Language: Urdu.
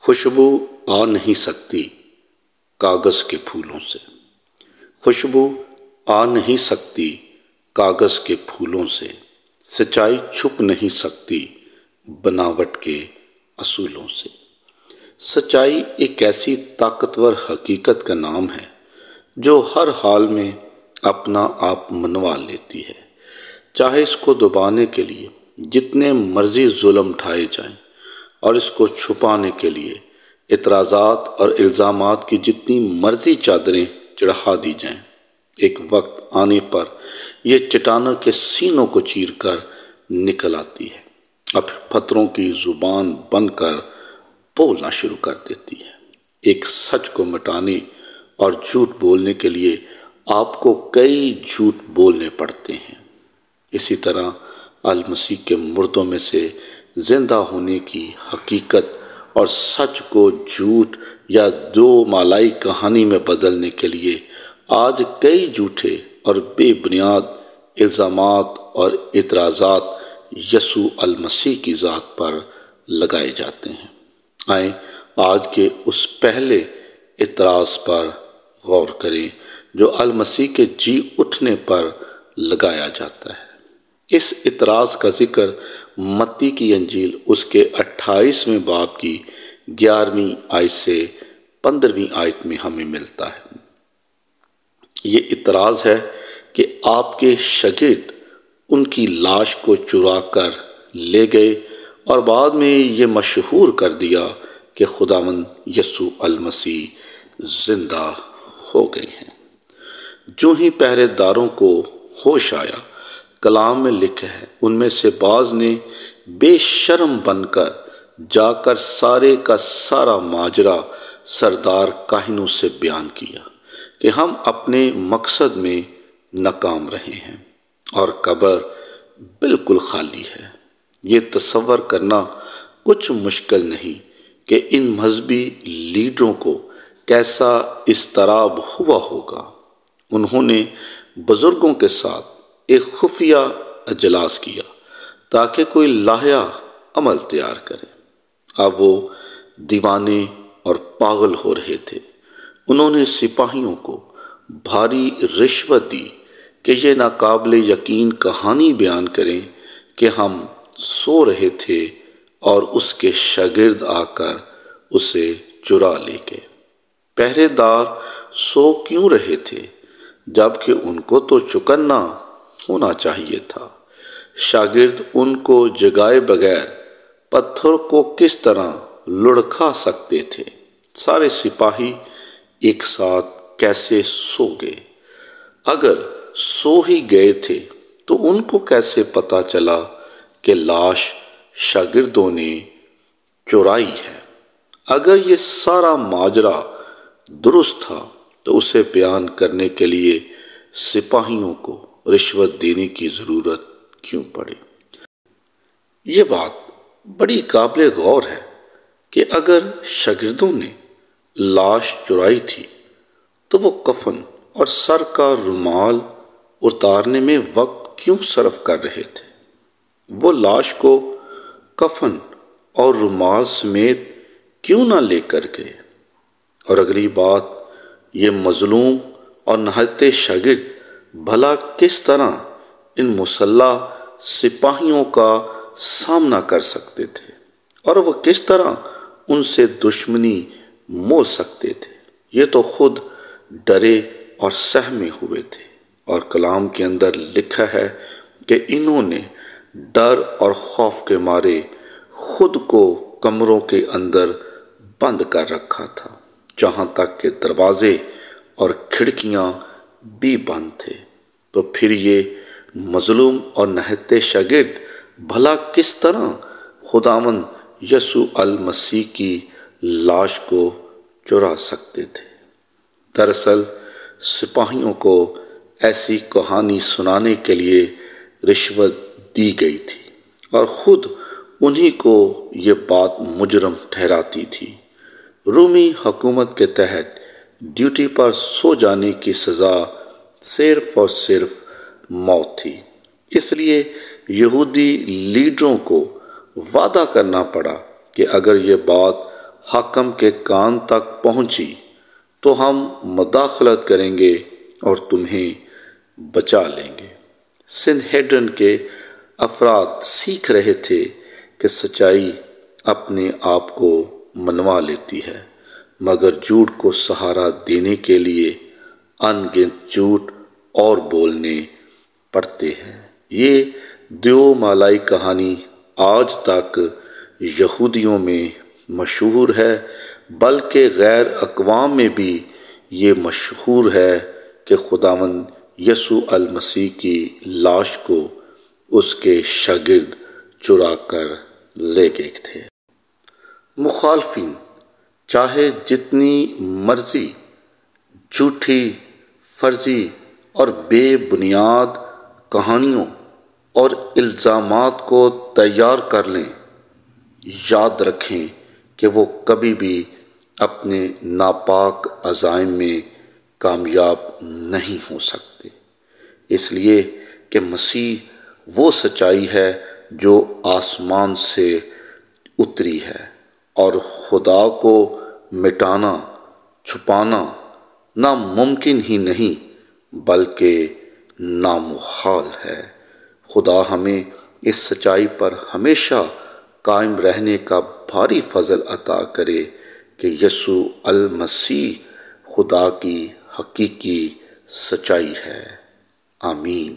خوشبو آ نہیں سکتی کاغذ کے پھولوں سے، خوشبو آ نہیں سکتی کاغذ کے پھولوں سے، سچائی چھپ نہیں سکتی بناوٹ کے اصولوں سے۔ سچائی ایک ایسی طاقتور حقیقت کا نام ہے جو ہر حال میں اپنا آپ منوا لیتی ہے، چاہے اس کو دبانے کے لیے جتنے مرضی ظلم اٹھائے جائیں اور اس کو چھپانے کے لیے اعتراضات اور الزامات کی جتنی مرضی چادریں چڑھا دی جائیں، ایک وقت آنے پر یہ چٹانوں کے سینوں کو چیر کر نکل آتی ہے، اب پتھروں کی زبان بن کر بولنا شروع کر دیتی ہے۔ ایک سچ کو مٹانے اور جھوٹ بولنے کے لیے آپ کو کئی جھوٹ بولنے پڑتے ہیں۔ اسی طرح المسیح کے مردوں میں سے زندہ ہونے کی حقیقت اور سچ کو جھوٹ یا دو مالائی کہانی میں بدلنے کے لیے آج کئی جھوٹے اور بے بنیاد الزامات اور اعتراضات یسوع المسیح کی ذات پر لگائے جاتے ہیں۔ آئیں آج کے اس پہلے اعتراض پر غور کریں جو المسیح کے جی اٹھنے پر لگایا جاتا ہے۔ اس اعتراض کا ذکر متی کی انجیل اس کے 28ویں باب کی 11ویں آیت سے 15ویں آیت میں ہمیں ملتا ہے۔ یہ اعتراض ہے کہ آپ کے شاگرد ان کی لاش کو چرا کر لے گئے اور بعد میں یہ مشہور کر دیا کہ خداوند یسوع المسیح زندہ ہو گئے ہیں۔ جو ہی پہرے داروں کو ہوش آیا، کلام میں لکھا ہے ان میں سے بعض نے بے شرم بن کر جا کر سارے کا سارا ماجرا سردار کاہنوں سے بیان کیا کہ ہم اپنے مقصد میں ناکام رہے ہیں اور قبر بالکل خالی ہے۔ یہ تصور کرنا کچھ مشکل نہیں کہ ان مذہبی لیڈروں کو کیسا اضطراب ہوا ہوگا۔ انہوں نے بزرگوں کے ساتھ ایک خفیہ اجلاس کیا تاکہ کوئی لائحہ عمل تیار کرے۔ اب وہ دیوانے اور پاگل ہو رہے تھے۔ انہوں نے سپاہیوں کو بھاری رشوت دی کہ یہ ناقابل یقین کہانی بیان کریں کہ ہم سو رہے تھے اور اس کے شاگرد آ کر اسے چرا لے گئے۔ پہرے دار سو کیوں رہے تھے جبکہ ان کو تو چوکنا ہونا چاہیے تھا؟ شاگرد ان کو جگائے بغیر پتھر کو کس طرح لڑکھا سکتے تھے؟ سارے سپاہی ایک ساتھ کیسے سو گئے؟ اگر سو ہی گئے تھے تو ان کو کیسے پتا چلا کہ لاش شاگردوں نے چرائی ہے؟ اگر یہ سارا ماجرا درست تھا تو اسے بیان کرنے کے لیے سپاہیوں کو رشوت دینے کی ضرورت کیوں پڑی؟ یہ بات بڑی قابل غور ہے کہ اگر شاگردوں نے لاش چرائی تھی تو وہ کفن اور سر کا رومال اتارنے میں وقت کیوں صرف کر رہے تھے؟ وہ لاش کو کفن اور رومال سمیت کیوں نہ لے کر گئے؟ اور اگلی بات، یہ مظلوم اور نہتے شاگرد بھلا کس طرح ان مسلح سپاہیوں کا سامنا کر سکتے تھے اور وہ کس طرح ان سے دشمنی مول سکتے تھے؟ یہ تو خود ڈرے اور سہمے ہوئے تھے، اور کلام کے اندر لکھا ہے کہ انہوں نے ڈر اور خوف کے مارے خود کو کمروں کے اندر بند کر رکھا تھا، جہاں تک کہ دروازے اور کھڑکیاں بھی بند تھے۔ تو پھر یہ مظلوم اور نہتے شاگرد بھلا کس طرح خداوند یسوع المسیح کی لاش کو چرا سکتے تھے؟ دراصل سپاہیوں کو ایسی کہانی سنانے کے لیے رشوت دی گئی تھی اور خود انہی کو یہ بات مجرم ٹھہراتی تھی۔ رومی حکومت کے تحت ڈیوٹی پر سو جانے کی سزا صرف اور صرف موت تھی۔ اس لیے یہودی لیڈروں کو وعدہ کرنا پڑا کہ اگر یہ بات حاکم کے کان تک پہنچی تو ہم مداخلت کریں گے اور تمہیں بچا لیں گے۔ سنہیڈرن کے افراد سیکھ رہے تھے کہ سچائی اپنے آپ کو منوا لیتی ہے، مگر جھوٹ کو سہارا دینے کے لیے ان گنت جھوٹ اور بولنے پڑتے ہیں۔ یہ دیو مالائی کہانی آج تک یہودیوں میں مشہور ہے، بلکہ غیر اقوام میں بھی یہ مشہور ہے کہ خداوند یسوع المسیح کی لاش کو اس کے شاگرد چرا کر لے گئے تھے۔ مخالفین چاہے جتنی مرضی جھوٹی، فرضی اور بے بنیاد کہانیوں اور الزامات کو تیار کر لیں، یاد رکھیں کہ وہ کبھی بھی اپنے ناپاک عزائم میں کامیاب نہیں ہو سکتے، اس لیے کہ مسیح وہ سچائی ہے جو آسمان سے اتری ہے، اور خدا کو مٹانا، چھپانا ناممکن ہی نہیں بلکہ نامحال ہے۔ خدا ہمیں اس سچائی پر ہمیشہ قائم رہنے کا بھاری فضل عطا کرے کہ یسوع المسیح خدا کی حقیقی سچائی ہے۔ آمین۔